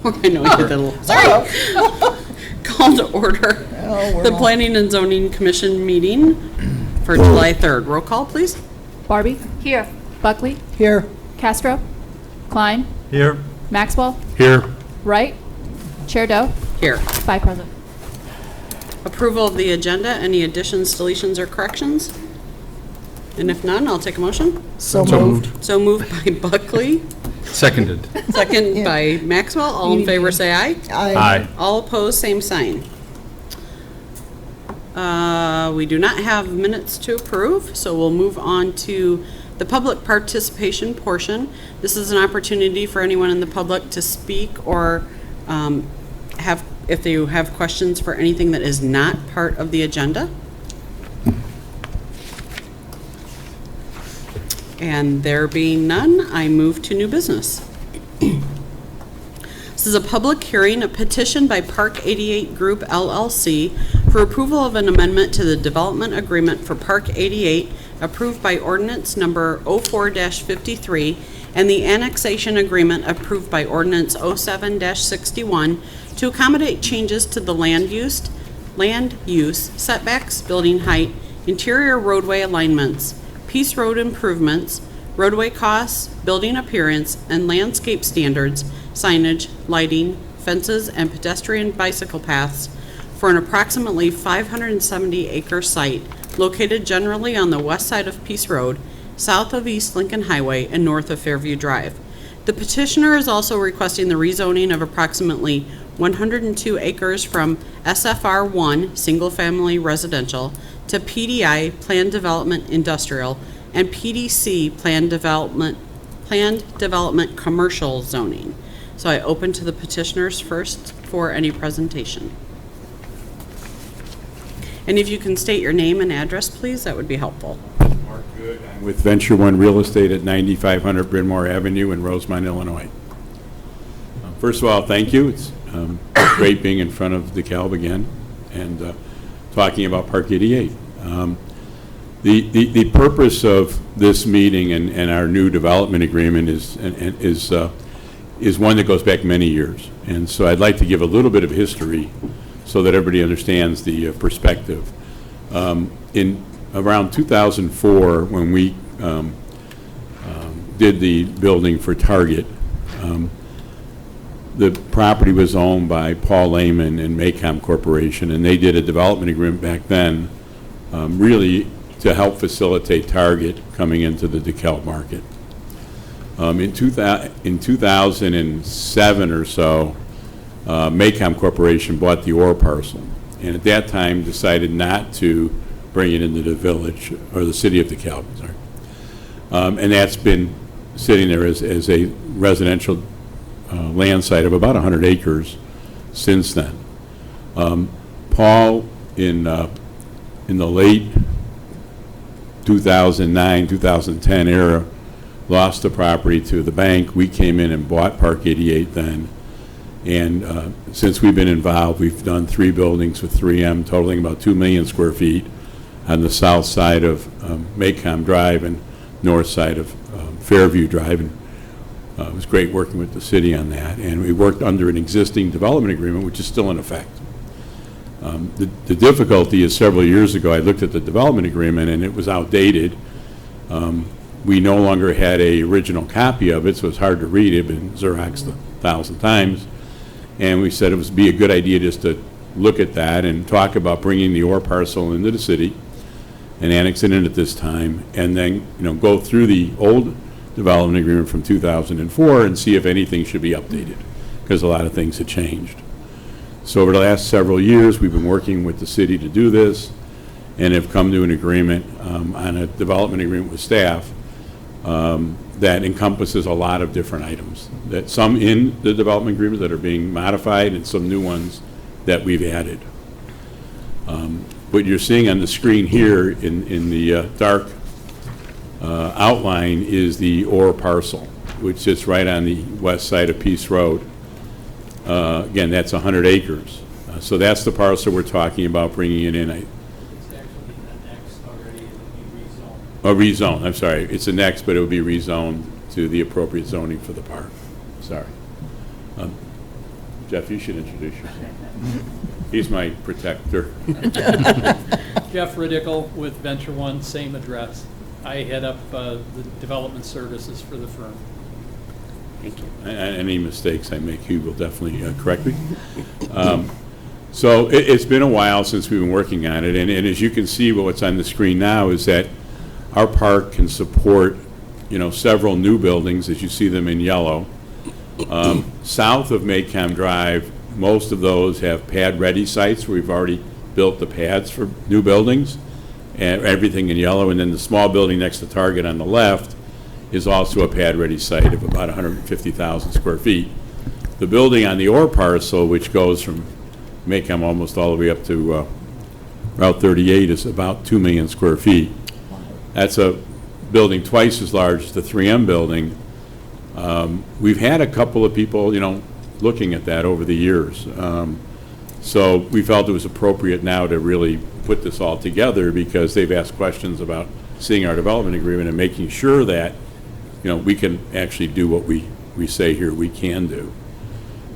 I know you did a little. Sorry. Call to order the Planning and Zoning Commission meeting for July 3rd. Roll call, please. Barbie? Here. Buckley? Here. Castro? Klein? Here. Maxwell? Here. Wright? Chair Doe? Here. 5 present. Approval of the agenda. Any additions, deletions, or corrections? And if none, I'll take a motion. So moved. So moved by Buckley, Seconded. second by Maxwell. All in favor say aye. Aye. All opposed, same sign. We do not have minutes to approve, so we'll move on to the public participation portion. This is an opportunity for anyone in the public to speak or if you have questions for anything that is not part of the agenda. And there being none, I move to new business. This is a public hearing, a petition by Park 88 Group LLC for approval of an amendment to the development agreement for Park 88 approved by ordinance number 04-53 and the annexation agreement approved by ordinance 07-61 to accommodate changes to the land use, setbacks, building height, interior roadway alignments, Peace Road improvements, roadway costs, building appearance, and landscape standards, signage, lighting, fences, and pedestrian bicycle paths for an approximately 570-acre site located generally on the west side of Peace Road, south of East Lincoln Highway, and north of Fairview Drive. The petitioner is also requesting the rezoning of approximately 102 acres from SFR 1, single-family residential, to PDI, Planned Development Industrial, and PDC, Planned Development Commercial zoning. So I open to the petitioners first for any presentation. And if you can state your name and address, please, that would be helpful. Mark Good. I'm with Venture One Real Estate at 9500 Bryn Mawr Avenue in Rosemont, Illinois. First of all, thank you. It's great being in front of DeKalb again and talking about Park 88. The purpose of this meeting and our new development agreement is one that goes back many years. And so I'd like to give a little bit of history so that everybody understands the perspective. In around 2004, when we did the building for Target, the property was owned by Paul Lehman and Maycom Corporation, and they did a development agreement back then, really to help facilitate Target coming into the DeKalb market. In 2007 or so, Maycom Corporation bought the Orr parcel, and at that time decided not to bring it into the village, or the city of DeKalb, sorry. And that's been sitting there as a residential land site of about 100 acres since then. Paul, in the late 2009, 2010 era, lost the property to the bank. We came in and bought Park 88 then. And since we've been involved, we've done 3 buildings with 3M, totaling about 2 million square feet on the south side of Maycom Drive and north side of Fairview Drive. And it was great working with the city on that. And we worked under an existing development agreement, which is still in effect. The difficulty is several years ago, I looked at the development agreement and it was outdated. We no longer had a original copy of it, so it's hard to read. It had been Xeroxed 1,000 times. And we said it would be a good idea just to look at that and talk about bringing the Orr parcel into the city and annex it in at this time, and then go through the old development agreement from 2004 and see if anything should be updated, because a lot of things had changed. So over the last several years, we've been working with the city to do this and have come to an agreement on a development agreement with staff that encompasses a lot of different items, that some in the development agreement that are being modified and some new ones that we've added. What you're seeing on the screen here in the dark outline is the Orr parcel, which sits right on the west side of Peace Road. Again, that's 100 acres. So that's the parcel we're talking about bringing it in. Rezoned, I'm sorry. It's annexed, but it will be rezoned to the appropriate zoning for the park. Sorry. Jeff, you should introduce yourself. He's my protector. Jeff Riddickle with Venture One, same address. I head up the development services for the firm. Thank you. Any mistakes I make, he will definitely correct me. So it's been a while since we've been working on it, and as you can see, what's on the screen now is that our park can support, several new buildings, as you see them in yellow. South of Maycom Drive, most of those have pad-ready sites where we've already built the pads for new buildings, and everything in yellow. And then the small building next to Target on the left is also a pad-ready site of about 150,000 square feet. The building on the Orr parcel, which goes from Maycom almost all the way up to Route 38, is about 2 million square feet. That's a building twice as large as the 3M building. We've had a couple of people, looking at that over the years. So we felt it was appropriate now to really put this all together because they've asked questions about seeing our development agreement and making sure that, we can actually do what we say here we can do.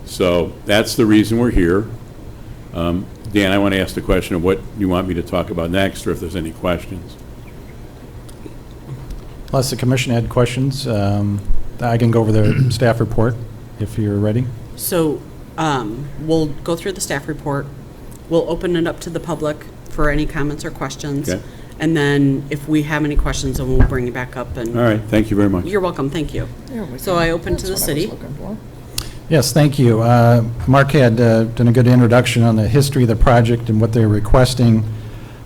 So that's the reason we're here. Dan, I want to ask the question of what you want me to talk about next, or if there's any questions. Unless the commission had questions, I can go over the staff report if you're ready. So we'll go through the staff report. We'll open it up to the public for any comments or questions. Okay. And then if we have any questions, then we'll bring you back up. And All right, thank you very much. You're welcome. Thank you. So I open to the city. Yes, thank you. Mark had done a good introduction on the history of the project and what they're requesting.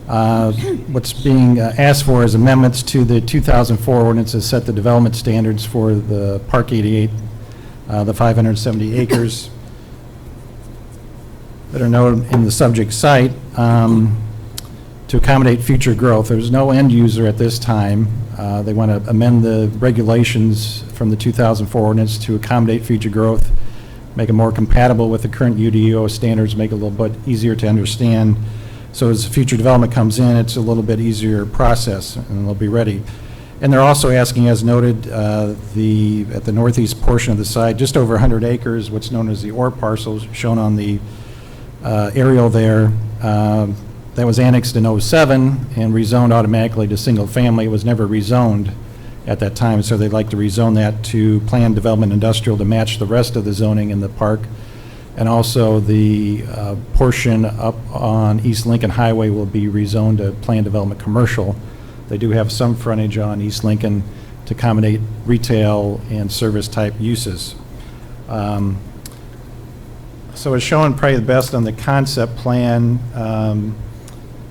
What's being asked for is amendments to the 2004 ordinance that set the development standards for the Park 88, the 570 acres that are known in the subject site to accommodate future growth. There's no end user at this time. They want to amend the regulations from the 2004 ordinance to accommodate future growth, make it more compatible with the current UDO standards, make it a little bit easier to understand. So as future development comes in, it's a little bit easier process, and they'll be ready. And they're also asking, as noted, at the northeast portion of the site, just over 100 acres, what's known as the Orr parcel, shown on the aerial there. That was annexed in '07 and rezoned automatically to single family. It was never rezoned at that time, so they'd like to rezone that to planned development industrial to match the rest of the zoning in the park. And also the portion up on East Lincoln Highway will be rezoned to planned development commercial. They do have some frontage on East Lincoln to accommodate retail and service type uses. So it's showing probably the best on the concept plan.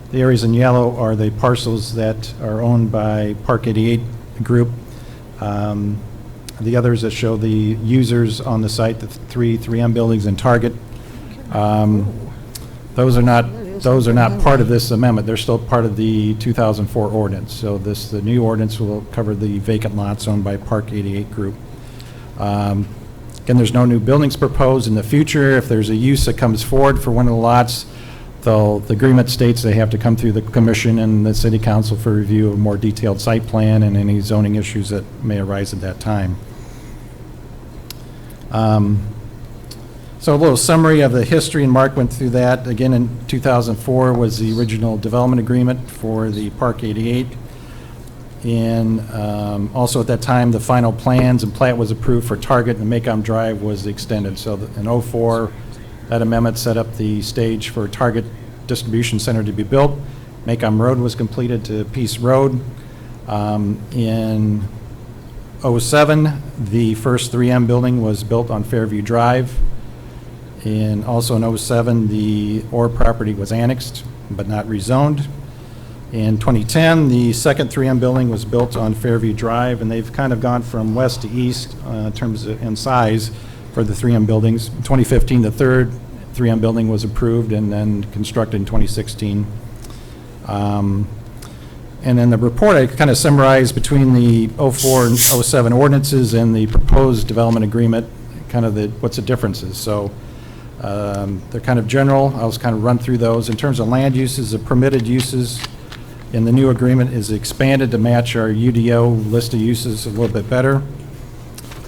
The areas in yellow are the parcels that are owned by Park 88 Group. The others that show the users on the site, the 3M buildings and Target. Those are not part of this amendment. They're still part of the 2004 ordinance. So the new ordinance will cover the vacant lots owned by Park 88 Group. Again, there's no new buildings proposed in the future. If there's a use that comes forward for one of the lots, the agreement states they have to come through the commission and the city council for review of a more detailed site plan and any zoning issues that may arise at that time. So a little summary of the history, and Mark went through that. Again, in 2004 was the original development agreement for the Park 88. And also at that time, the final plans and plat was approved for Target, and Maycom Drive was extended. So in '04, that amendment set up the stage for Target Distribution Center to be built. Maycom Road was completed to Peace Road. In '07, the first 3M building was built on Fairview Drive. And also in '07, the Orr property was annexed but not rezoned. In 2010, the second 3M building was built on Fairview Drive, and they've kind of gone from west to east in terms of in size for the 3M buildings. In 2015, the third 3M building was approved and then constructed in 2016. And in the report, I kind of summarized between the '04 and '07 ordinances and the proposed development agreement, kind of what's the differences. So they're kind of general. I'll just kind of run through those. In terms of land uses, the permitted uses in the new agreement is expanded to match our UDO list of uses a little bit better.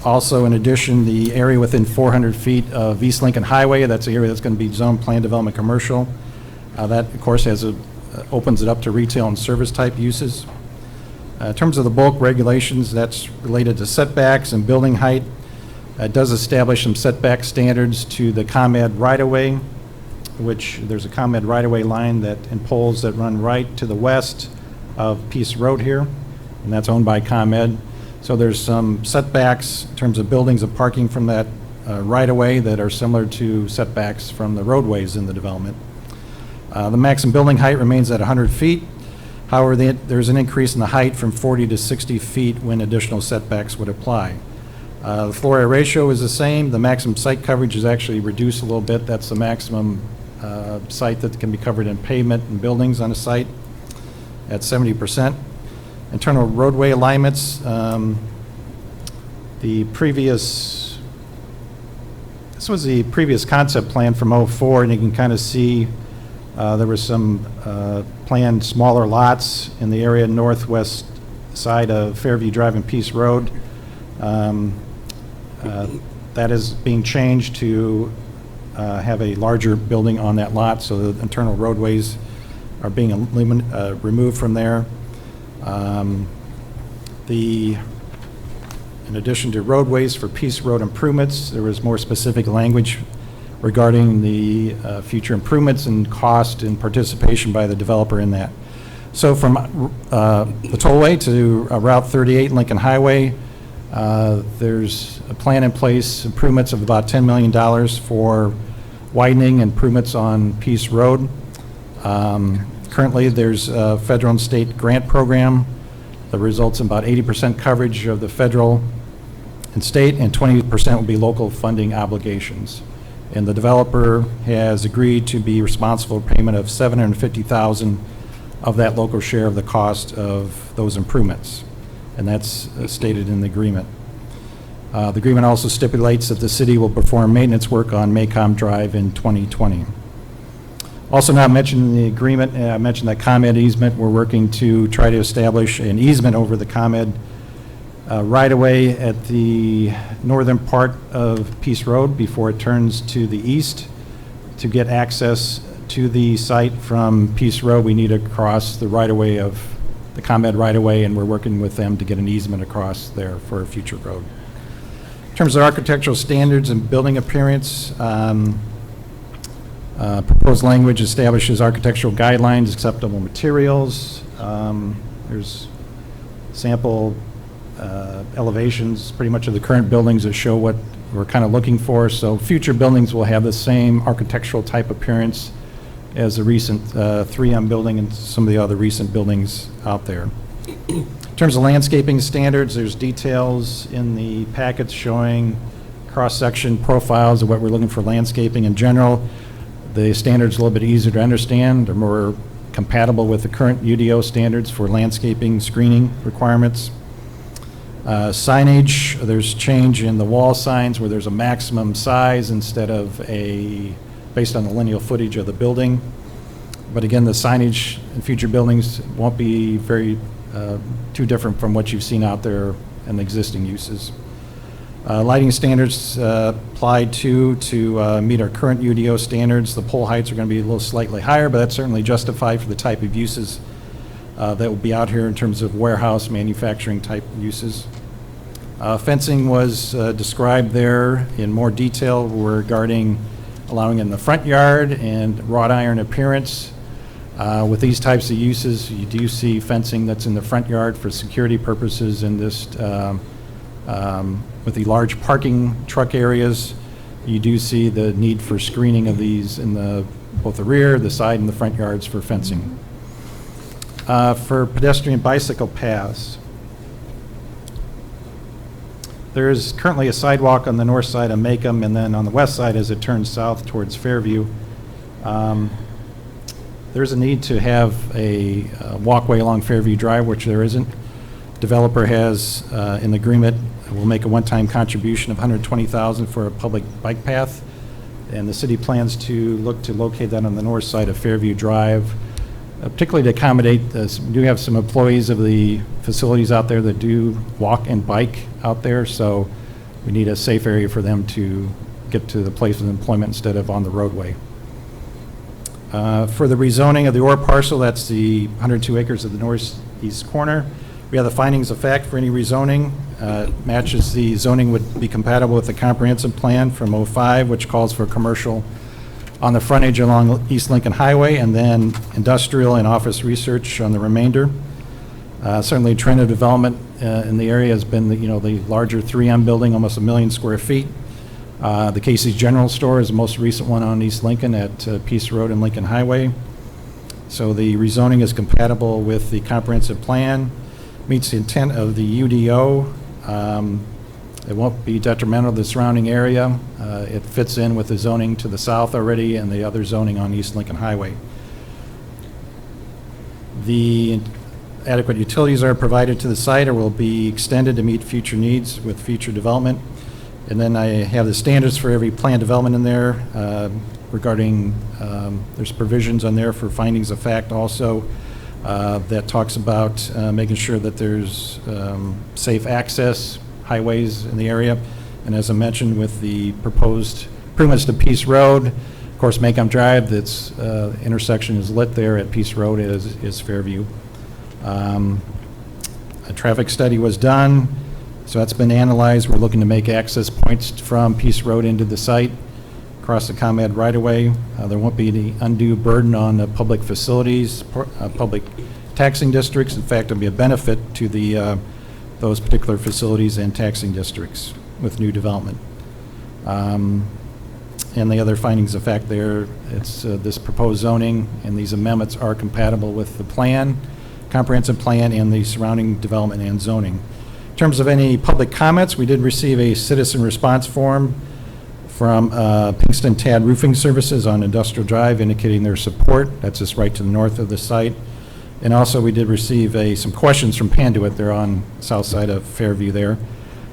Also, in addition, the area within 400 feet of East Lincoln Highway, that's the area that's going to be zone plan development commercial. That, of course, opens it up to retail and service type uses. In terms of the bulk regulations, that's related to setbacks and building height. It does establish some setback standards to the ComEd right-of-way, which there's a ComEd right-of-way line and poles that run right to the west of Peace Road here, and that's owned by ComEd. So there's some setbacks in terms of buildings and parking from that right-of-way that are similar to setbacks from the roadways in the development. The maximum building height remains at 100 feet. However, there's an increase in the height from 40 to 60 feet when additional setbacks would apply. The floor area ratio is the same. The maximum site coverage is actually reduced a little bit. That's the maximum site that can be covered in pavement and buildings on a site at 70%. Internal roadway alignments, this was the previous concept plan from '04, and you can kind of see there were some planned smaller lots in the area northwest side of Fairview Drive and Peace Road. That is being changed to have a larger building on that lot, so the internal roadways are being removed from there. In addition to roadways for Peace Road improvements, there was more specific language regarding the future improvements and cost and participation by the developer in that. So from the tollway to Route 38 Lincoln Highway, there's a plan in place, improvements of about $10 million for widening improvements on Peace Road. Currently, there's a federal and state grant program that results in about 80% coverage of the federal and state, and 20% will be local funding obligations. And the developer has agreed to be responsible for payment of $750,000 of that local share of the cost of those improvements. And that's stated in the agreement. The agreement also stipulates that the city will perform maintenance work on Maycom Drive in 2020. Also not mentioned in the agreement, I mentioned that ComEd easement. We're working to try to establish an easement over the ComEd right-of-way at the northern part of Peace Road before it turns to the east. To get access to the site from Peace Road, we need to cross the right-of-way of the ComEd right-of-way, and we're working with them to get an easement across there for a future road. In terms of architectural standards and building appearance, proposed language establishes architectural guidelines, acceptable materials. There's sample elevations, pretty much of the current buildings that show what we're kind of looking for. So future buildings will have the same architectural type appearance as the recent 3M building and some of the other recent buildings out there. In terms of landscaping standards, there's details in the packets showing cross-section profiles of what we're looking for landscaping in general. The standard's a little bit easier to understand. They're more compatible with the current UDO standards for landscaping screening requirements. Signage, there's change in the wall signs where there's a maximum size instead of based on the lineal footage of the building. But again, the signage in future buildings won't be very too different from what you've seen out there in the existing uses. Lighting standards applied to meet our current UDO standards. The pole heights are going to be a little slightly higher, but that's certainly justified for the type of uses that will be out here in terms of warehouse manufacturing type uses. Fencing was described there in more detail regarding allowing in the front yard and wrought iron appearance. With these types of uses, you do see fencing that's in the front yard for security purposes in this with the large parking truck areas. You do see the need for screening of these in both the rear, the side, and the front yards for fencing. For pedestrian bicycle paths, there is currently a sidewalk on the north side of Maycomb, and then on the west side as it turns south towards Fairview. There's a need to have a walkway along Fairview Drive, which there isn't. Developer has in the agreement will make a one-time contribution of $120,000 for a public bike path, and the city plans to look to locate that on the north side of Fairview Drive, particularly to accommodate this. We do have some employees of the facilities out there that do walk and bike out there, so we need a safe area for them to get to the place of employment instead of on the roadway. For the rezoning of the OR parcel, that's the 102 acres of the northeast corner, we have the findings of fact for any rezoning. Matches the zoning would be compatible with the comprehensive plan from '05, which calls for commercial on the frontage along East Lincoln Highway, and then industrial and office research on the remainder. Certainly, trend of development in the area has been, the larger 3M building, almost 1 million square feet. The Casey's General Store is the most recent one on East Lincoln at Peace Road and Lincoln Highway. So the rezoning is compatible with the comprehensive plan, meets the intent of the UDO. It won't be detrimental to the surrounding area. It fits in with the zoning to the south already and the other zoning on East Lincoln Highway. The adequate utilities are provided to the site or will be extended to meet future needs with future development. And then I have the standards for every planned development in there regarding, there's provisions on there for findings of fact also that talks about making sure that there's safe access, highways in the area. And as I mentioned, with the proposed improvements to Peace Road, of course, Macomb Drive, that's intersection is lit there at Peace Road is Fairview. A traffic study was done, so that's been analyzed. We're looking to make access points from Peace Road into the site, across the ComEd right-of-way. There won't be any undue burden on the public facilities, public taxing districts. In fact, it'll be a benefit to the those particular facilities and taxing districts with new development. And the other findings of fact there, it's this proposed zoning and these amendments are compatible with the plan, comprehensive plan, and the surrounding development and zoning. In terms of any public comments, we did receive a citizen response form from Pinkston Tad Roofing Services on Industrial Drive indicating their support. That's just right to the north of the site. And also we did receive some questions from Panduit. They're on the south side of Fairview there.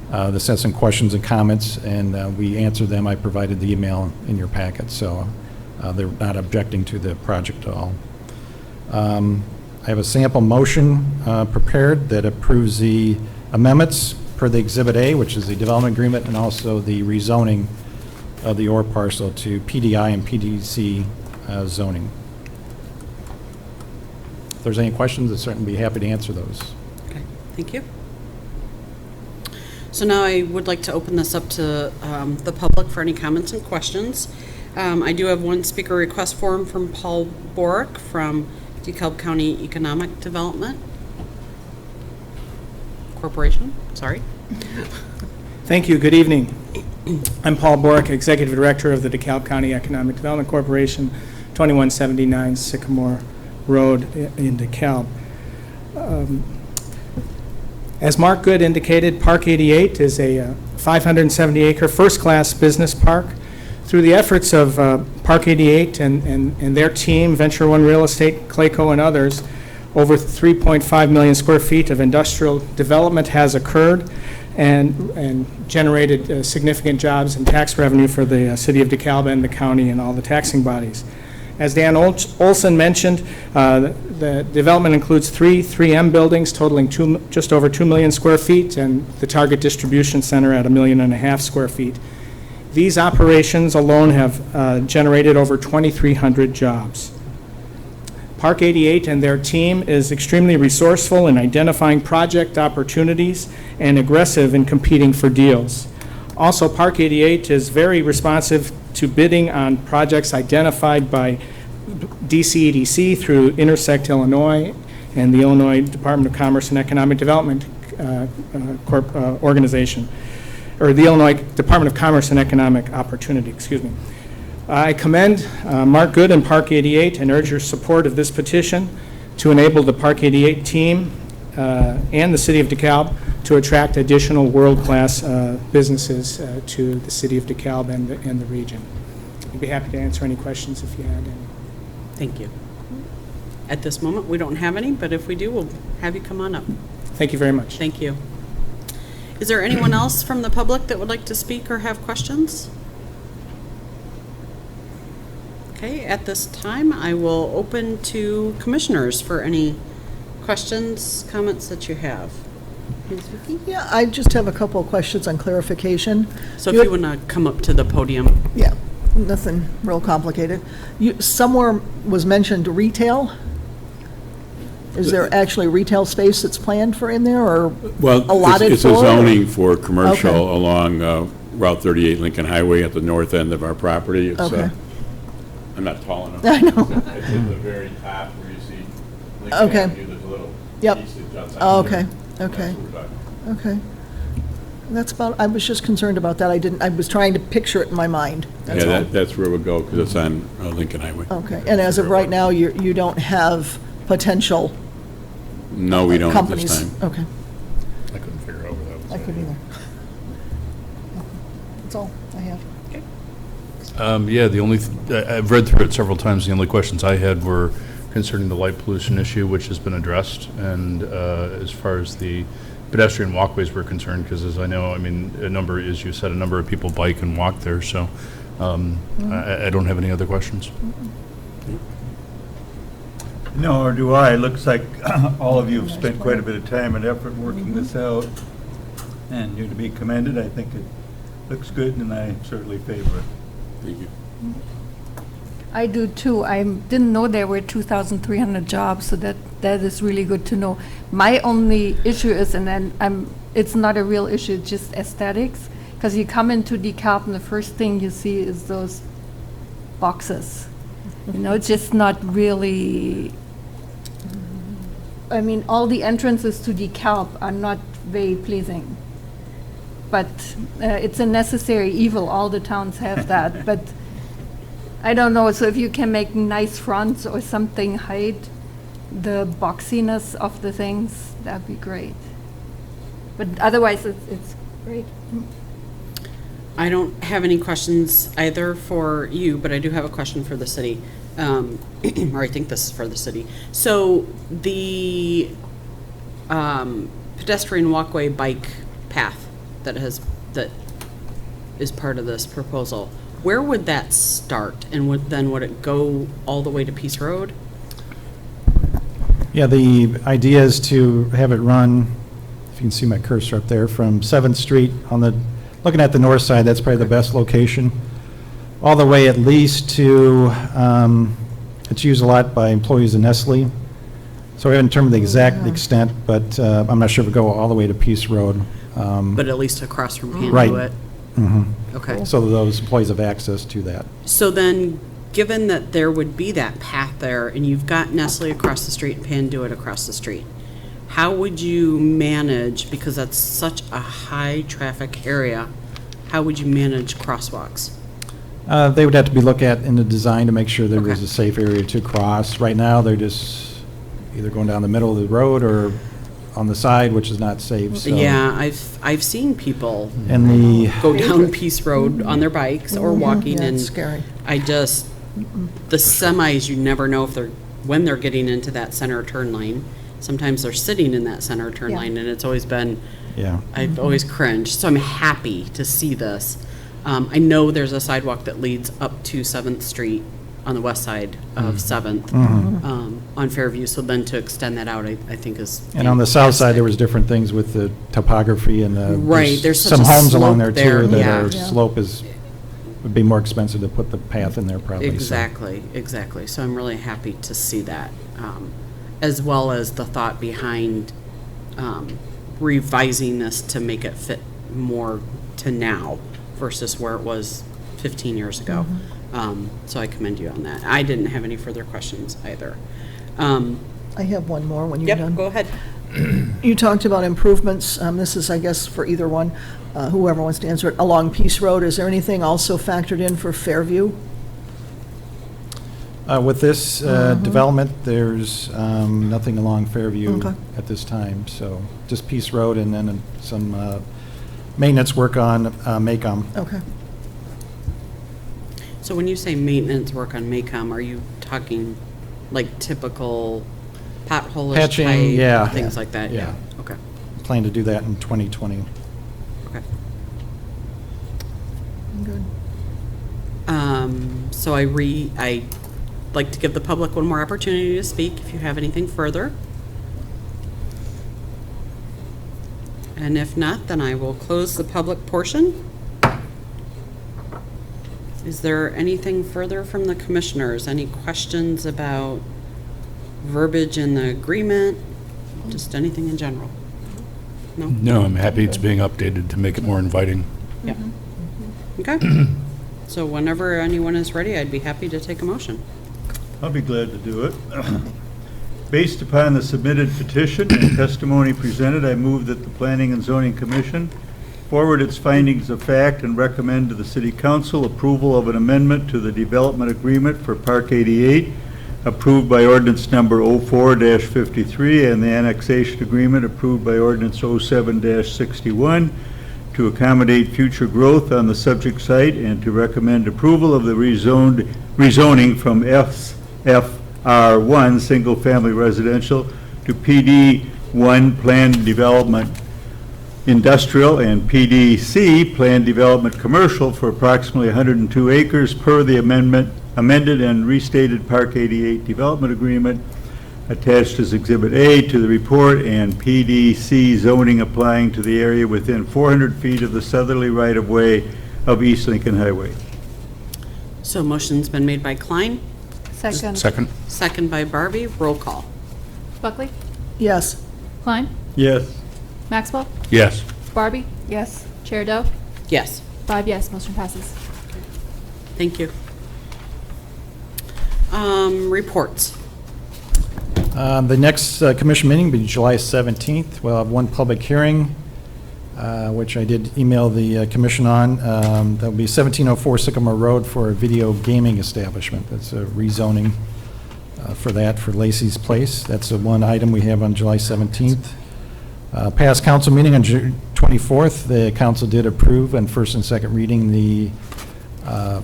They sent some questions and comments, and we answered them. I provided the email in your packet, so they're not objecting to the project at all. I have a sample motion prepared that approves the amendments per the Exhibit A, which is the development agreement, and also the rezoning of the OR parcel to PDI and PDC zoning. If there's any questions, I'd certainly be happy to answer those. Okay, thank you. So now I would like to open this up to the public for any comments and questions. I do have one speaker request form from Paul Borick from DeKalb County Economic Development Corporation. Sorry. Thank you. Good evening. I'm Paul Borick, Executive Director of the DeKalb County Economic Development Corporation, 2179 Sycamore Road in DeKalb. As Mark Good indicated, Park 88 is a 570-acre first-class business park. Through the efforts of Park 88 and their team, Venture One Real Estate, Clayco, and others, over 3.5 million square feet of industrial development has occurred and generated significant jobs and tax revenue for the city of DeKalb and the county and all the taxing bodies. As Dan Olson mentioned, the development includes 3M buildings totaling just over 2 million square feet and the Target Distribution Center at 1.5 million square feet. These operations alone have generated over 2,300 jobs. Park 88 and their team is extremely resourceful in identifying project opportunities and aggressive in competing for deals. Also, Park 88 is very responsive to bidding on projects identified by DCEDC through Intersect Illinois and the Illinois Department of Commerce and Economic Development organization, or the Illinois Department of Commerce and Economic Opportunity, excuse me. I commend Mark Good and Park 88 and urge your support of this petition to enable the Park 88 team and the City of DeKalb to attract additional world-class businesses to the City of DeKalb and the region. I'd be happy to answer any questions if you had any. Thank you. At this moment, we don't have any, but if we do, we'll have you come on up. Thank you very much. Thank you. Is there anyone else from the public that would like to speak or have questions? Okay, at this time, I will open to commissioners for any questions, comments that you have. Yeah, I just have a couple of questions on clarification. So if you want to come up to the podium. Yeah, nothing real complicated. Somewhere was mentioned retail. Is there actually retail space that's planned for in there, or Well, allotted it's a for? zoning for commercial Okay. along Route 38 Lincoln Highway at the north end of our property. It's, Okay. I'm not tall enough. I know. It's at the very top where you see Lincoln Okay. Avenue, there's a little Yep. piece that juts Oh, out there. okay, That's okay. what we're talking about. Okay. That's about, I was just concerned about that. I was trying to picture it in my mind, that's Yeah, all. that's where we'll go, because it's on Lincoln Highway. Okay, and as of right now, you don't have potential No, we don't at companies? this time. Okay, I couldn't figure out where that was. I couldn't either. That's all I have. Yeah, the only, I've read through it several times. The only questions I had were concerning the light pollution issue, which has been addressed, and as far as the pedestrian walkways were concerned, because as I know, I mean, as you said, a number of people bike and walk there, so I don't have any other questions. Nor do I. It looks like all of you have spent quite a bit of time and effort working this out, and you're to be commended. I think it looks good, and I certainly favor it. Thank you. I do too. I didn't know there were 2,300 jobs, so that is really good to know. My only issue is, and then it's not a real issue, it's just aesthetics, because you come into DeKalb and the first thing you see is those boxes. You know, it's just not really, I mean, all the entrances to DeKalb are not very pleasing. But it's a necessary evil, all the towns have that, but I don't know, so if you can make nice fronts or something, hide the boxiness of the things, that'd be great. But otherwise, it's great. I don't have any questions either for you, but I do have a question for the city. Or I think this is for the city. So the pedestrian walkway bike path that is part of this proposal, where would that start? And then would it go all the way to Peace Road? Yeah, the idea is to have it run, if you can see my cursor up there, from 7th Street looking at the north side, that's probably the best location, all the way at least to, it's used a lot by employees of Nestle. So we haven't determined the exact extent, but I'm not sure if it go all the way to Peace Road. But at least across from Right. Panduit? Mhm. Okay. So that those employees have access to that. So then, given that there would be that path there, and you've got Nestle across the street and Panduit across the street, how would you manage, because that's such a high-traffic area, how would you manage crosswalks? They would have to be looked at in the design to make sure there was Okay. a safe area to cross. Right now, they're just either going down the middle of the road or on the side, which is not safe, so. Yeah, I've seen people And the, go down Peace Road on their bikes or walking, Yeah, and it's scary. I just, the semis, you never know when they're getting into that center turn lane. Sometimes they're sitting in that center turn Yeah. lane, and it's always been, yeah. I've always cringed, so I'm happy to see this. I know there's a sidewalk that leads up to 7th Street on the west side of 7th, on Fairview, so then to extend that out, I think is And on the south side, there fantastic. was different things with the topography and the. Right, there's such some a homes along slope there there, too, that yeah. are Yeah. slope would be more expensive to put the path in there probably. so. Exactly. So I'm really happy to see that, as well as the thought behind revising this to make it fit more to now versus where it was 15 years ago. So I commend you on that. I didn't have any further questions either. I have one more when you're done. Yep, go ahead. You talked about improvements, this is, I guess, for either one, whoever wants to answer it, along Peace Road. Is there anything also factored in for Fairview? With this development, there's nothing along Fairview Okay. at this time, so just Peace Road and then some maintenance work on Macomb. Okay. So when you say maintenance work on Macomb, are you talking like typical pothole Patching, type, yeah. things like that? Yeah. Okay. Plan to do that in 2020. Okay. Good. So I like to give the public one more opportunity to speak if you have anything further. And if not, then I will close the public portion. Is there anything further from the commissioners? Any questions about verbiage in the agreement? Just anything in general? No? No, I'm happy it's being updated to make it more inviting. Yeah. Okay. So whenever anyone is ready, I'd be happy to take a motion. I'll be glad to do it. Based upon the submitted petition and testimony presented, I move that the Planning and Zoning Commission forward its findings of fact and recommend to the City Council approval of an amendment to the development agreement for Park 88, approved by ordinance number 04-53, and the annexation agreement approved by ordinance 07-61, to accommodate future growth on the subject site and to recommend approval of the rezoning from FR1, single-family residential, to PD1, planned development industrial, and PDC, planned development commercial, for approximately 102 acres per the amended and restated Park 88 development agreement attached as Exhibit A to the report, and PDC zoning applying to the area within 400 feet of the southerly right-of-way of East Lincoln Highway. So motion's been made by Klein, Second. Second? second by Barbie. Roll call. Buckley? Yes. Klein? Yes. Maxwell? Yes. Barbie? Yes. Chair Doe? Yes. 5 yes, motion passes. Thank you. Reports. The next commission meeting will be July 17th. We'll have one public hearing, which I did email the commission on. That will be 1704 Sycamore Road for a video gaming establishment. That's a rezoning for that, for Lacey's Place. That's the one item we have on July 17th. Past council meeting on June 24th, the council did approve on first and second reading the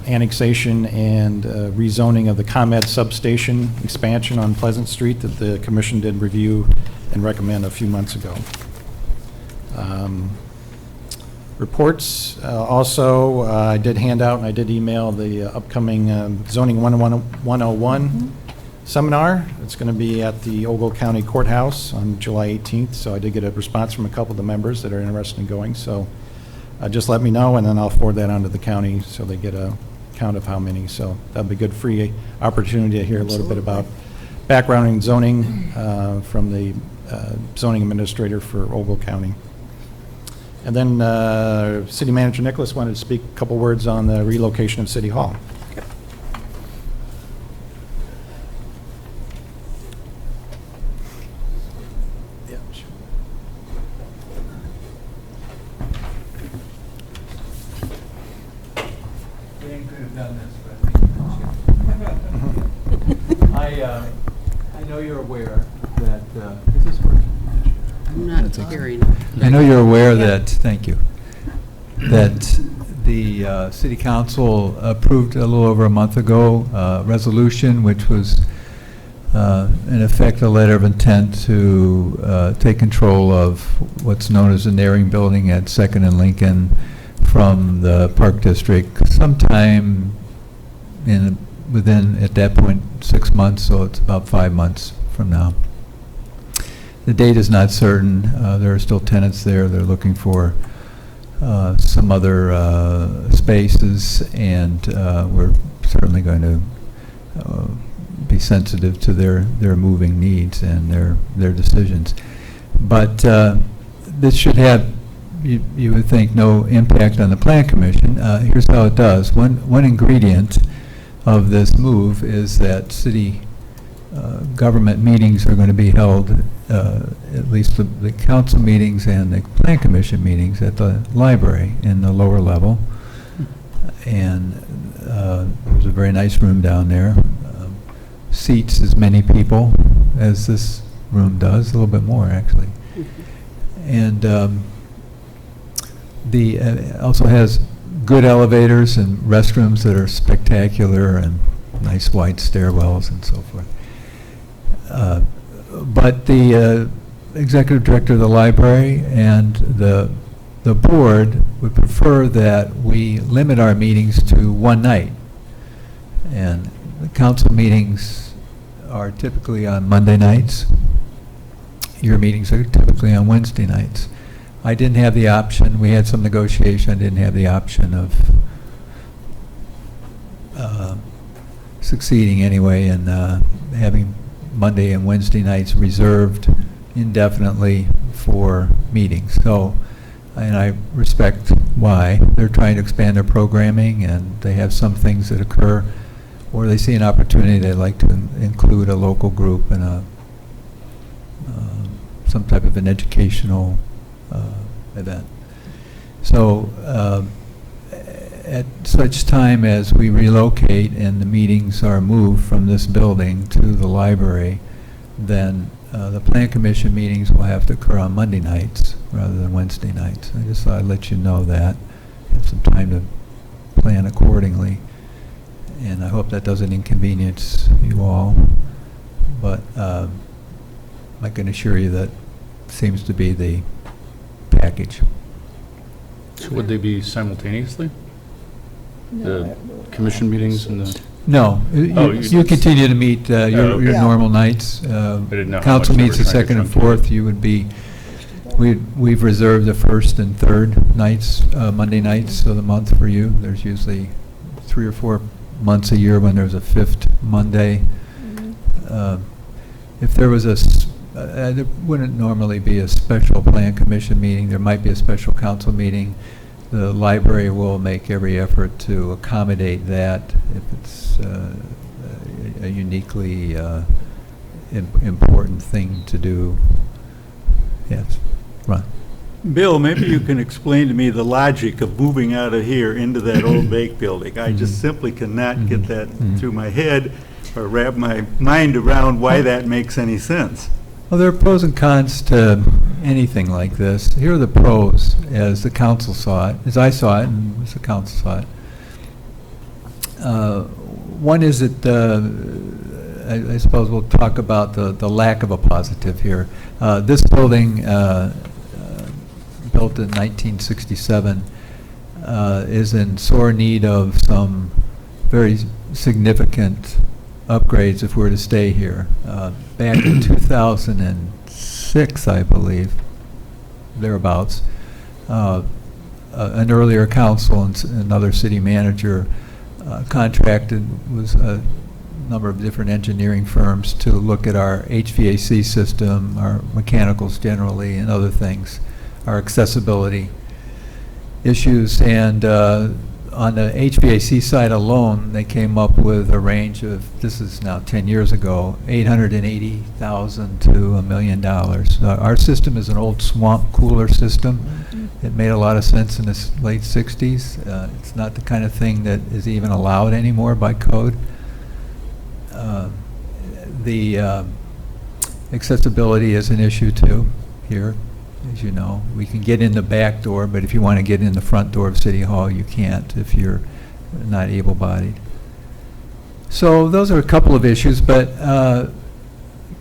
annexation and rezoning of the ComEd substation expansion on Pleasant Street that the commission did review and recommend a few months ago. Reports, also, I did hand out and I did email the upcoming Zoning 101 seminar. It's going to be at the Ogle County Courthouse on July 18th, so I did get a response from a couple of the members that are interested in going, so just let me know, and then I'll forward that on to the county so they get a count of how many. So that'll be a good free opportunity to hear a little bit about background in zoning from the zoning administrator for Ogle County. And then City Manager Nicholas wanted to speak a couple words on the relocation of City Hall. I know you're aware that, is this working? I'm not hearing. I know you're aware that, thank you, that the city council approved a little over a month ago a resolution which was in effect a letter of intent to take control of what's known as the Naring Building at 2nd and Lincoln from the Park District sometime within, at that point, 6 months, so it's about 5 months from now. The date is not certain. There are still tenants there. They're looking for some other spaces, and we're certainly going to be sensitive to their moving needs and their decisions. But this should have, you would think, no impact on the Plan Commission. Here's how it does. One ingredient of this move is that city government meetings are going to be held, at least the council meetings and the Plan Commission meetings, at the library in the lower level. And there's a very nice room down there. Seats as many people as this room does, a little bit more actually. And also has good elevators and restrooms that are spectacular, and nice wide stairwells and so forth. But the executive director of the library and the board would prefer that we limit our meetings to one night. And the council meetings are typically on Monday nights. Your meetings are typically on Wednesday nights. I didn't have the option, we had some negotiation, I didn't have the option of succeeding anyway in having Monday and Wednesday nights reserved indefinitely for meetings. So, and I respect why. They're trying to expand their programming, and they have some things that occur, or they see an opportunity, they'd like to include a local group in a some type of an educational event. So at such time as we relocate and the meetings are moved from this building to the library, then the Plan Commission meetings will have to occur on Monday nights rather than Wednesday nights. I just thought I'd let you know that, have some time to plan accordingly. And I hope that doesn't inconvenience you all. But I can assure you that seems to be the package. So would they be simultaneously? The commission meetings and the, No, you continue to meet your okay. Yeah. normal nights. didn't know how Council much they meets were the trying to second and truncaate. fourth. You would be, we've reserved the first and third nights, Monday nights of the month for you. There's usually 3 or 4 months a year when there's a fifth Monday. If there was there wouldn't normally be a special Plan Commission meeting. There might be a special council meeting. The library will make every effort to accommodate that if it's a uniquely important thing to do. Yes, Ron. Bill, maybe you can explain to me the logic of moving out of here into that old bake building. I just simply cannot get that through my head or wrap my mind around why that makes any sense. Well, there are pros and cons to anything like this. Here are the pros, as the council saw it, as I saw it, and as the council saw it. One is that I suppose we'll talk about the lack of a positive here. This building, built in 1967, is in sore need of some very significant upgrades if we were to stay here. Back in 2006, I believe, thereabouts, an earlier council and another city manager contracted with a number of different engineering firms to look at our HVAC system, our mechanicals generally, and other things, our accessibility issues. And on the HVAC side alone, they came up with a range of, this is now 10 years ago, $880,000 to $1 million. Our system is an old swamp cooler system. It made a lot of sense in the late 60s. It's not the kind of thing that is even allowed anymore by code. The accessibility is an issue too here. As you know, we can get in the back door, but if you want to get in the front door of City Hall, you can't if you're not able-bodied. So those are a couple of issues, but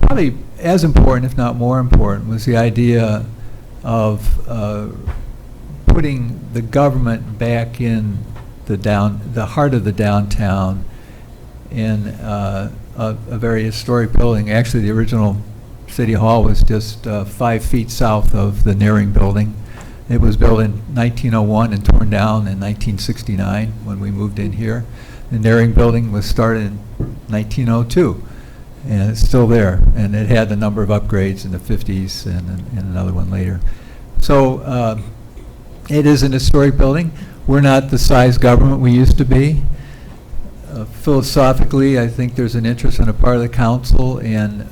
probably as important, if not more important, was the idea of putting the government back in the heart of the downtown in a very historic building. Actually, the original City Hall was just 5 feet south of the Nearing Building. It was built in 1901 and torn down in 1969 when we moved in here. The Nearing Building was started in 1902, and it's still there. And it had a number of upgrades in the 50s and another one later. So it is an historic building. We're not the size government we used to be. Philosophically, I think there's an interest on the part of the council in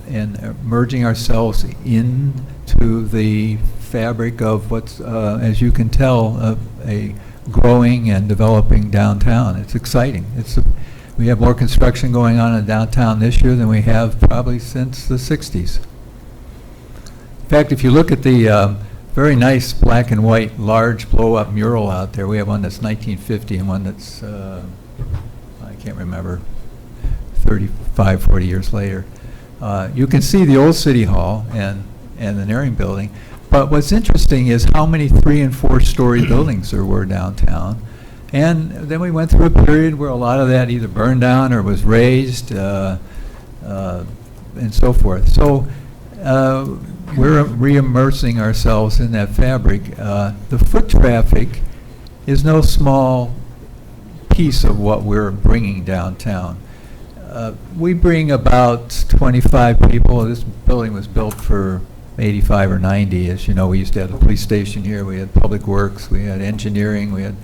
merging ourselves into the fabric of what's, as you can tell, a growing and developing downtown. It's exciting. We have more construction going on in downtown this year than we have probably since the 60s. In fact, if you look at the very nice black and white large blow-up mural out there, we have one that's 1950 and one that's I can't remember, 35, 40 years later. You can see the old City Hall and the Nearing Building, but what's interesting is how many 3- and 4-story buildings there were downtown. And then we went through a period where a lot of that either burned down or was raised and so forth. So we're re-immersing ourselves in that fabric. The foot traffic is no small piece of what we're bringing downtown. We bring about 25 people. This building was built for 85 or 90. As you know, we used to have the police station here. We had public works. We had engineering.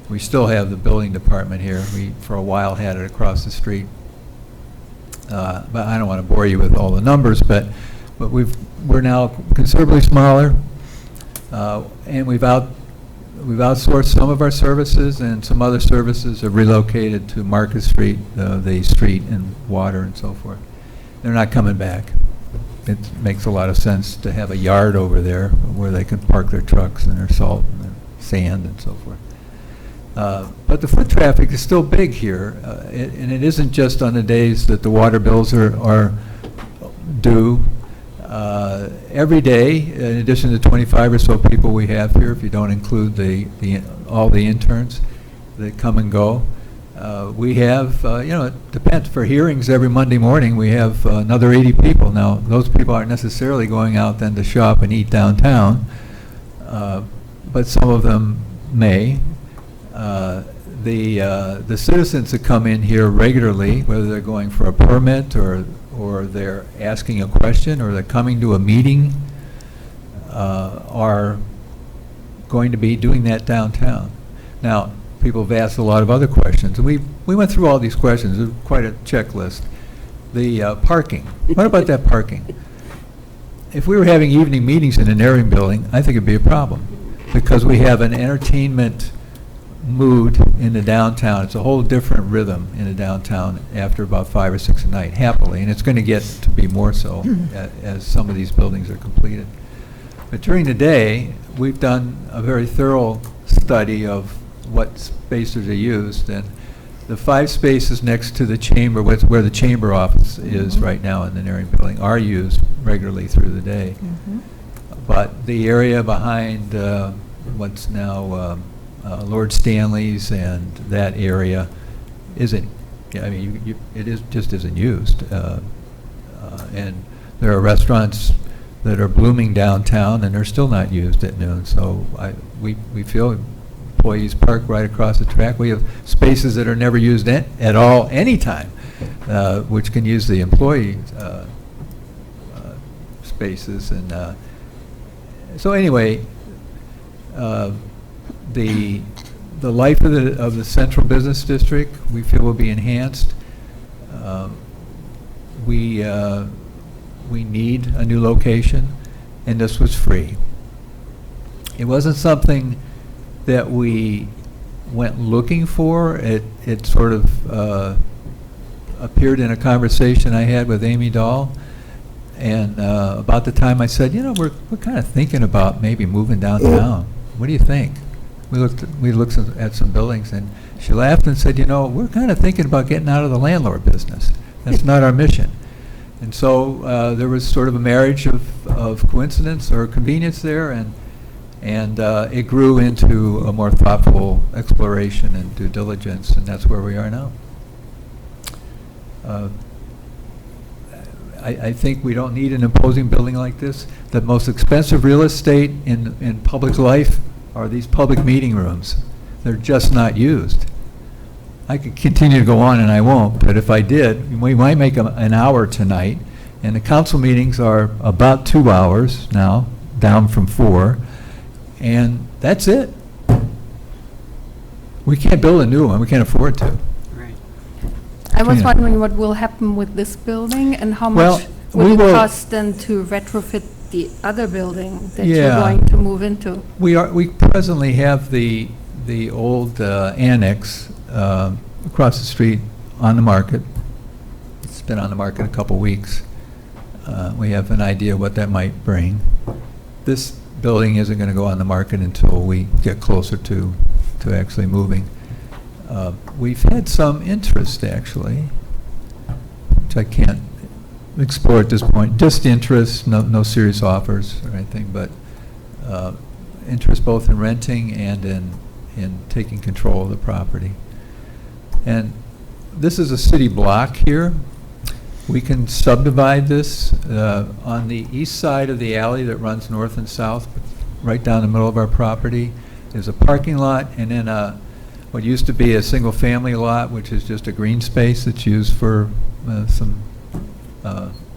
We still have the building department here. We, for a while, had it across the street. But I don't want to bore you with all the numbers, but we're now considerably smaller, and we've outsourced some of our services, and some other services are relocated to Market Street, the street and water and so forth. They're not coming back. It makes a lot of sense to have a yard over there where they can park their trucks and their salt and their sand and so forth. But the foot traffic is still big here, and it isn't just on the days that the water bills are due. Every day, in addition to 25 or so people we have here, if you don't include all the interns that come and go, we have, it depends. For hearings every Monday morning, we have another 80 people. Now, those people aren't necessarily going out then to shop and eat downtown, but some of them may. The citizens that come in here regularly, whether they're going for a permit or they're asking a question or they're coming to a meeting, are going to be doing that downtown. Now, people have asked a lot of other questions, and we went through all these questions. It was quite a checklist. The parking. What about that parking? If we were having evening meetings in an Arian building, I think it'd be a problem, because we have an entertainment mood in the downtown. It's a whole different rhythm in the downtown after about 5 or 6 at night, happily, and it's going to get to be more so as some of these buildings are completed. But during the day, we've done a very thorough study of what spaces are used, and the 5 spaces next to the chamber, where the chamber office is right now in the Narian building, are used regularly through the day. But the area behind what's now Lord Stanley's and that area isn't. I mean, just isn't used. And there are restaurants that are blooming downtown, and they're still not used at noon. So we feel employees park right across the track. We have spaces that are never used at all anytime, which can use the employee spaces. And so anyway, the life of the central business district, we feel, will be enhanced. We need a new location, and this was free. It wasn't something that we went looking for. It sort of appeared in a conversation I had with Amy Dahl, and about the time I said, we're kind of thinking about maybe moving downtown. What do you think? We looked at some buildings, and she laughed and said, we're kind of thinking about getting out of the landlord business. That's not our mission. And so there was sort of a marriage of coincidence or convenience there, and it grew into a more thoughtful exploration and due diligence, and that's where we are now. I think we don't need an imposing building like this. The most expensive real estate in public life are these public meeting rooms. They're just not used. I could continue to go on, and I won't, but if I did, we might make an hour tonight, and the council meetings are about 2 hours now, down from 4, and that's it. We can't build a new one. We can't afford to. Right. I was Yeah. wondering what will happen with this building, and how Well, much we will it will- cost then to retrofit the other building that you're Yeah. going to move into? We presently have the old annex across the street on the market. It's been on the market a couple weeks. We have an idea what that might bring. This building isn't going to go on the market until we get closer to actually moving. We've had some interest, actually, which I can't explore at this point. Just interest, no serious offers or anything, but interest both in renting and in taking control of the property. And this is a city block here, We can subdivide this on the east side of the alley that runs north and south, right down the middle of our property. There's a parking lot, and then what used to be a single-family lot, which is just a green space that's used for some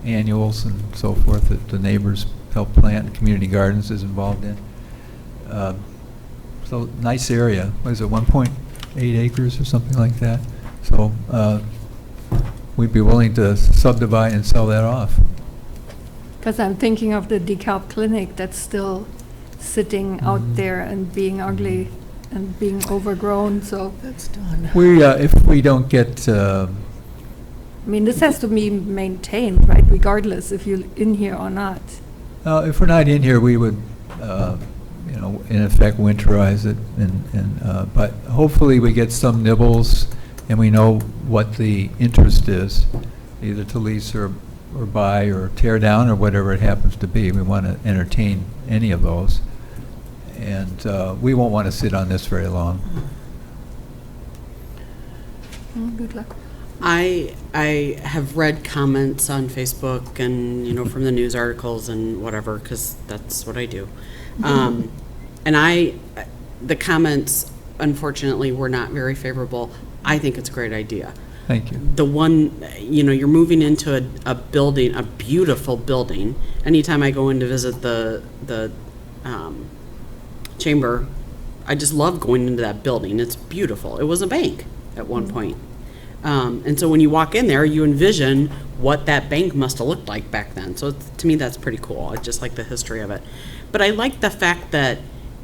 annuals and so forth that the neighbors help plant, and community gardens is involved in. So nice area. What is it, 1.8 acres or something like that? So we'd be willing to subdivide and sell that off. Because I'm thinking of the DeKalb Clinic that's still sitting out there and being ugly and being overgrown, so, That's done. We, if we don't get, I mean, this has to be maintained, right, regardless if you're in here or not. if we're not in here, we would, in effect, winterize it, but hopefully we get some nibbles, and we know what the interest is, either to lease or buy or tear down or whatever it happens to be. We want to entertain any of those, and we won't want to sit on this very long. Good luck. I have read comments on Facebook and, from the news articles and whatever, because that's what I do. And the comments, unfortunately, were not very favorable. I think it's a great idea. Thank you. The one, you're moving into a building, a beautiful building. Anytime I go in to visit the chamber, I just love going into that building. It's beautiful. It was a bank at one point. And so when you walk in there, you envision what that bank must have looked like back then. So to me, that's pretty cool. I just like the history of it. But I like the fact that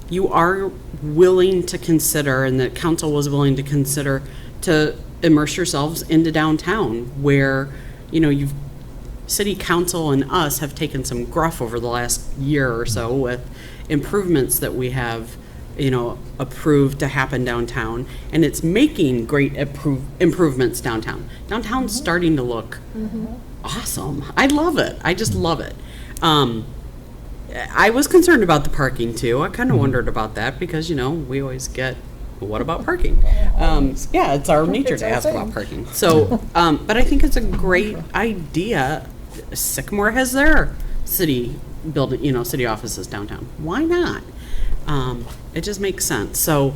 you are willing to consider, and that council was willing to consider, to immerse yourselves into downtown, where, you've city council and us have taken some gruff over the last year or so with improvements that we have approved to happen downtown, and it's making great improvements downtown. Downtown's starting to look awesome. I love it. I just love it. I was concerned about the parking too. I kind of wondered about that because, we always get, what about parking? Yeah, it's our nature to ask about parking. So, but I think it's a great idea. Sycamore has their city building, city offices downtown. Why not? It just makes sense. So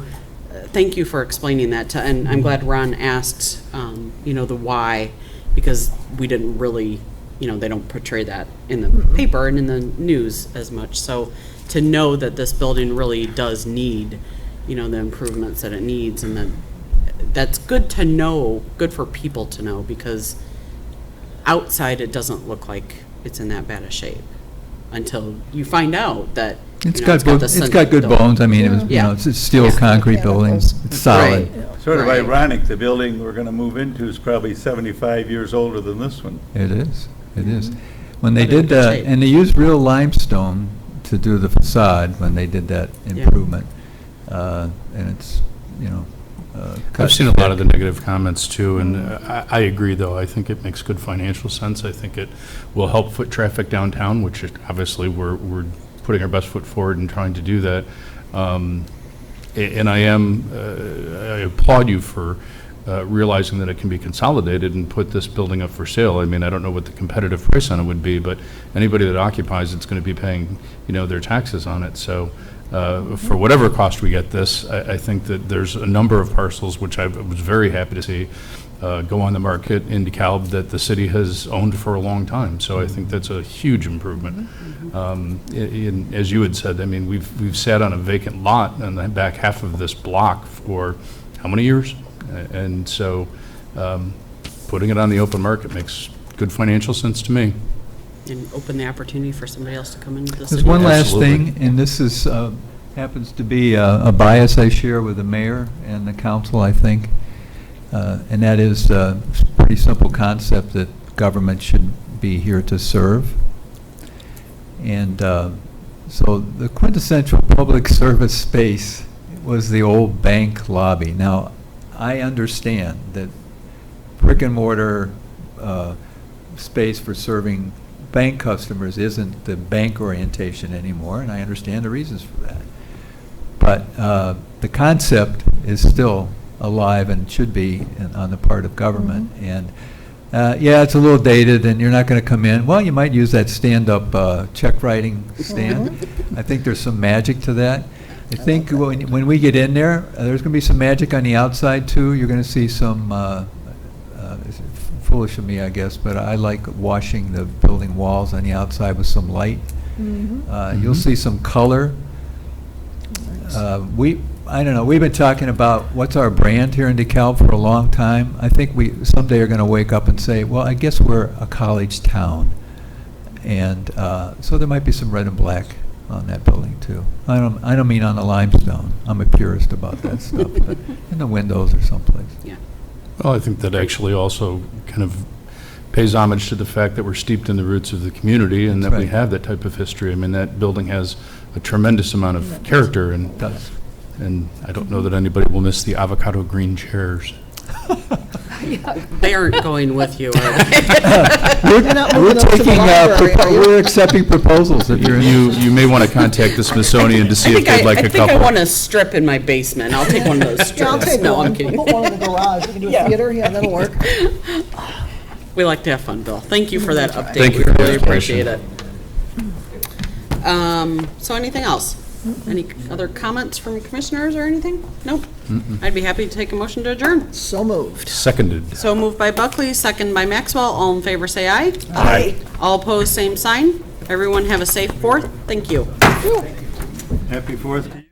thank you for explaining that and I'm glad Ron asked, the why, because we didn't really, they don't portray that in the paper and in the news as much. So to know that this building really does need, the improvements that it needs, and that's good to know, good for people to know, because outside it doesn't look like it's in that bad a shape until you find out that It's got good bones. I mean, it was, it's a steel concrete building. It's solid. Right. Sort of Right. ironic, the building we're going to move into is probably 75 years older than this one. It is. It is. When they But in did good that, shape. and they used real limestone to do the facade when they did that improvement. And it's, I've seen a lot of the negative comments too, and I agree, though. I think it makes good financial sense. I think it will help foot traffic downtown, which obviously we're putting our best foot forward and trying to do that. And I applaud you for realizing that it can be consolidated and put this building up for sale. I mean, I don't know what the competitive price on it would be, but anybody that occupies it's going to be paying, their taxes on it. So for whatever cost we get this, I think that there's a number of parcels, which I was very happy to see go on the market in DeKalb that the city has owned for a long time. So I think that's a huge improvement. As you had said, I mean, we've sat on a vacant lot on the back half of this block for how many years? And so putting it on the open market makes good financial sense to me. And open the opportunity for somebody else to come into the city. There's one last Absolutely. thing, and this is, happens to be a bias I share with the mayor and the council, I think, and that is a pretty simple concept that government should be here to serve. And so the quintessential public service space was the old bank lobby. Now, I understand that brick and mortar space for serving bank customers isn't the bank orientation anymore, and I understand the reasons for that. But the concept is still alive and should be on the part of government. And Yeah, it's a little dated, and you're not going to come in. Well, you might use that stand-up check writing stand. I think there's some magic to that. I think when we get in there, there's going to be some magic on the outside, too. You're going to see some, it's foolish of me, I guess, but I like washing the building walls on the outside with some light. You'll see some color. I don't know, we've been talking about what's our brand here in DeKalb for a long time. I think we someday are going to wake up and say, well, I guess we're a college town. And so there might be some red and black on that building, too. I don't mean on the limestone. I'm a purist about that stuff, but in the windows or someplace. Yeah. Well, I think that actually also kind of pays homage to the fact that we're steeped in the roots of the community and That's that we right. have that type of history. I mean, that building has a tremendous amount of character, and It does. and I don't know that anybody will miss the avocado green chairs. They aren't going with you, are they? You're not We're moving up to the taking, library, are you? we're accepting proposals if you're interested. You may want to contact the Smithsonian to see I if they'd like a think I couple. want a strip in my basement. I'll take one of those strips. Yeah, I'll take No, one. I'm kidding. Put one in the garage. We can do a Yeah. theater, yeah, that'll work. We like to have fun, Bill. Thank you for that update. Thank you We for the really information. appreciate it. So anything else? Any other comments from commissioners or anything? Nope. I'd be happy to take a motion to adjourn. So moved. Seconded. So moved by Buckley, second by Maxwell. All in favor, say aye. Aye. All opposed, same sign. Everyone have a safe 4th. Thank you. Happy 4th to you.